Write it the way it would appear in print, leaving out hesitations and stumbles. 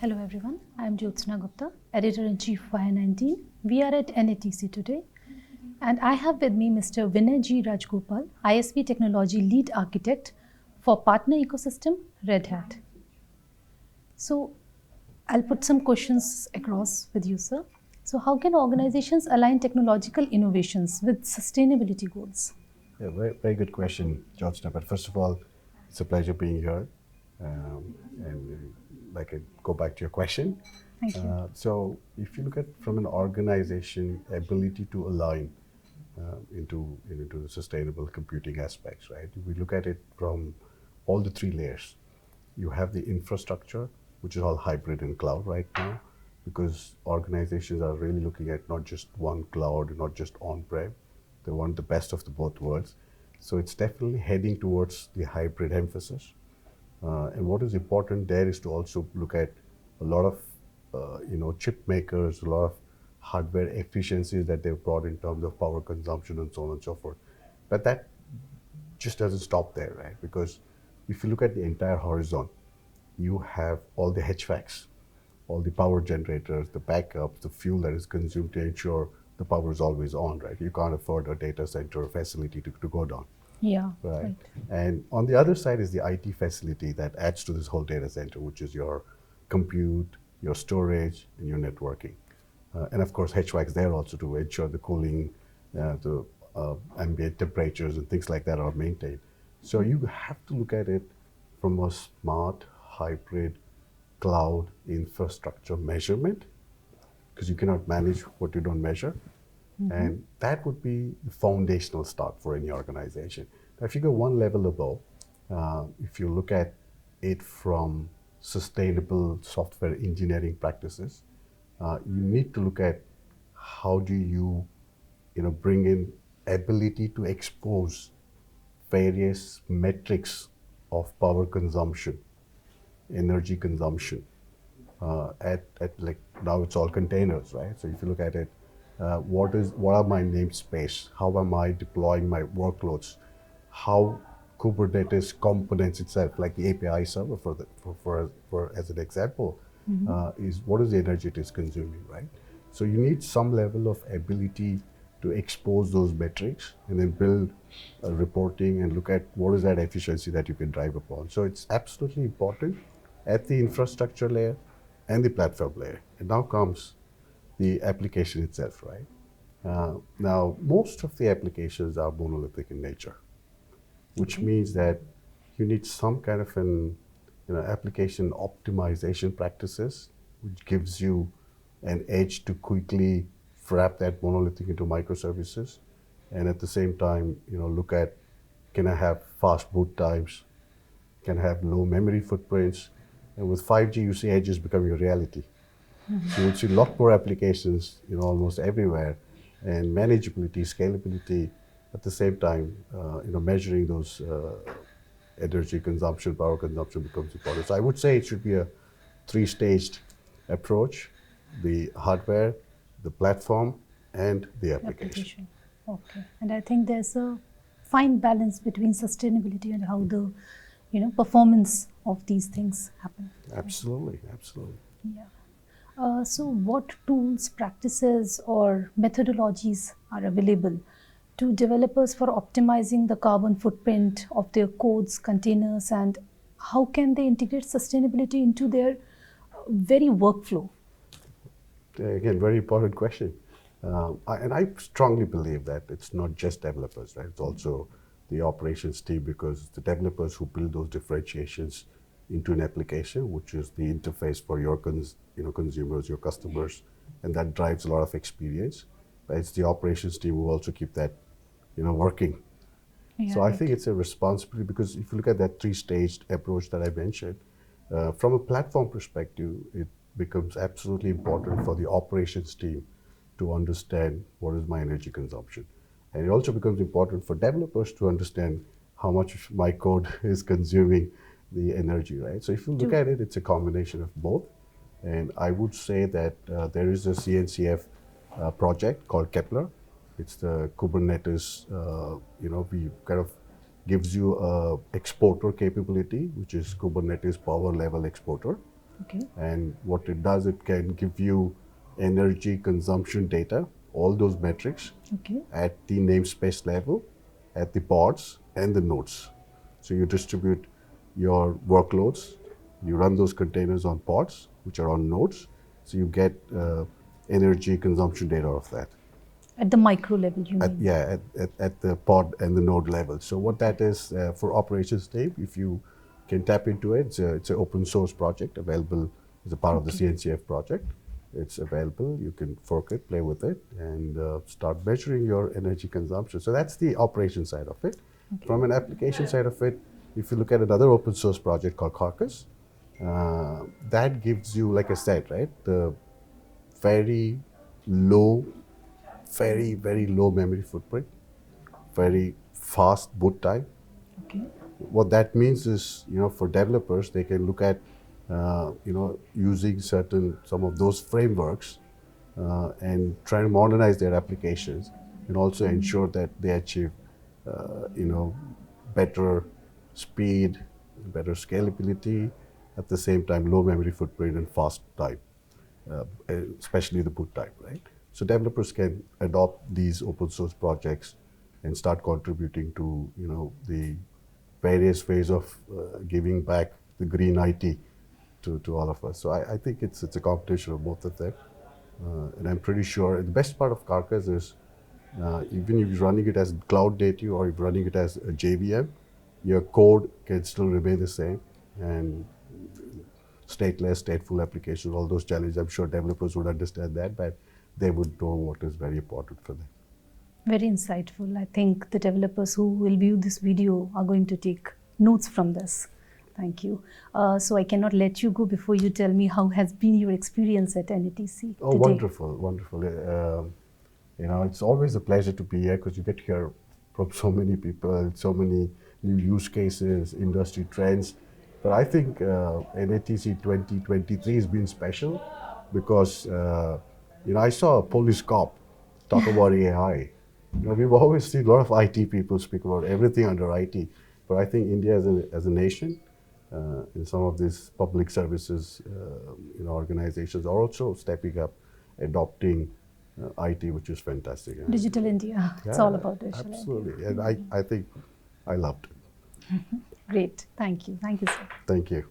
Hello everyone, I am Jyotsana Gupta, Editor-in-Chief FIRE19. We are at NATC today and I have with me Mr. Vinay G Rajagopal, ISV Technology Lead Architect for Partner Ecosystem, RedHat. So I'll put some questions across with you, sir. So how can organizations align technological innovations with sustainability goals? Yeah, very good question, Jyotsana. But first of all, it's a pleasure being here. And like I go back to your question. Thank you. So if you look at from an organization ability to align into the sustainable computing aspects, right? We look at it from all the three layers. You have the infrastructure, which is all hybrid and cloud right now, because organizations are really looking at not just one cloud, not just on-prem. They want the best of the both worlds. So it's definitely heading towards the hybrid emphasis. And what is important there is to also look at a lot of chip makers, a lot of hardware efficiencies that they've brought in terms of power consumption and so on and so forth. But that just doesn't stop there, right? Because if you look at the entire horizon, you have all the HVACs, all the power generators, the backups, the fuel that is consumed to ensure the power is always on, right? You can't afford a data center facility to go down. Yeah, right. And on the other side is the IT facility that adds to this whole data center, which is your compute, your storage, and your networking. And of course, HVACs there also to ensure the cooling, the ambient temperatures and things like that are maintained. So you have to look at it from a smart, hybrid, cloud infrastructure measurement, because you cannot manage what you don't measure. Mm-hmm. And that would be the foundational start for any organization. Now, if you go one level above, if you look at it from sustainable software engineering practices, you need to look at how do you bring in ability to expose various metrics of power consumption, energy consumption, at like now it's all containers, right? So if you look at it, what are my namespace? How am I deploying my workloads? How Kubernetes components itself, like the API server for as an example, mm-hmm. Is what is the energy it is consuming, right? So you need some level of ability to expose those metrics and then build a reporting and look at what is that efficiency that you can drive upon. So it's absolutely important at the infrastructure layer and the platform layer. And now comes the application itself, right? Now, most of the applications are monolithic in nature, which means that you need some kind of an application optimization practices, which gives you an edge to quickly wrap that monolithic into microservices, and at the same time, look at, can I have fast boot times? Can I have low memory footprints? And with 5G, you see edges becoming a reality. Mm-hmm. So you will see a lot more applications, almost everywhere, and manageability, scalability, at the same time, measuring those energy consumption, power consumption becomes important. So I would say it should be a three-staged approach: the hardware, the platform, and the application. Okay, and I think there's a fine balance between sustainability and how the, performance of these things happen. Absolutely, absolutely. Yeah. So what tools, practices, or methodologies are available to developers for optimizing the carbon footprint of their codes, containers, and how can they integrate sustainability into their very workflow? Again, very important question. And I strongly believe that it's not just developers, right? It's also the operations team, because the developers who build those differentiations into an application, which is the interface for your consumers, your customers, and that drives a lot of experience. But it's the operations team who also keep that working. Yeah, so I think it's a responsibility, because if you look at that three-staged approach that I mentioned, from a platform perspective, it becomes absolutely important for the operations team to understand what is my energy consumption. And it also becomes important for developers to understand how much my code is consuming the energy, right? So if you look at it, it's a combination of both. And I would say that there is a CNCF project called Kepler. It's the Kubernetes, we kind of gives you a exporter capability, which is Kubernetes power level exporter. Okay. And what it does, it can give you energy consumption data, all those metrics Okay. at the namespace level, at the pods and the nodes. So you distribute your workloads, you run those containers on pods, which are on nodes, so you get energy consumption data of that. At the micro level, you At, mean? yeah, at the pod and the node level. So what that is for operations team, if you can tap into it, it's an open source project available as a part of the Okay. CNCF project. It's available. You can fork it, play with it, and start measuring your energy consumption. So that's the operation side of it. Okay. From an application side of it, if you look at another open source project called Carcass, that gives you, like I said, right, the very low, very low memory footprint, very fast boot time. Okay. What that means is, for developers, they can look at, using some of those frameworks and try to modernize their applications and also ensure that they achieve, better speed, better scalability, at the same time, low memory footprint and fast time, especially the boot time, right? So developers can adopt these open source projects and start contributing to, the various ways of giving back the green IT to all of us. So I think it's a combination of both of them. And I'm pretty sure the best part of Carcass is even if you're running it as cloud native or if you're running it as a JVM, your code can still remain the same. And stateless, stateful applications, all those challenges, I'm sure developers would understand that, but they would know what is very important for them. Very insightful. I think the developers who will view this video are going to take notes from this. Thank you. So I cannot let you go before you tell me how has been your experience at NATC Oh, today. wonderful, wonderful. It's always a pleasure to be here because you get to hear from so many people, so many new use cases, industry trends. But I think NATC 2023 has been special because, I saw a police cop talk about AI. We've always seen a lot of IT people speak about everything under IT, but I think India as a nation, in some of these public services, organizations are also stepping up, adopting IT, which is fantastic. Digital India. It's all about digital absolutely. India. And I think I loved it. Great. Thank you. Thank you, sir. Thank you.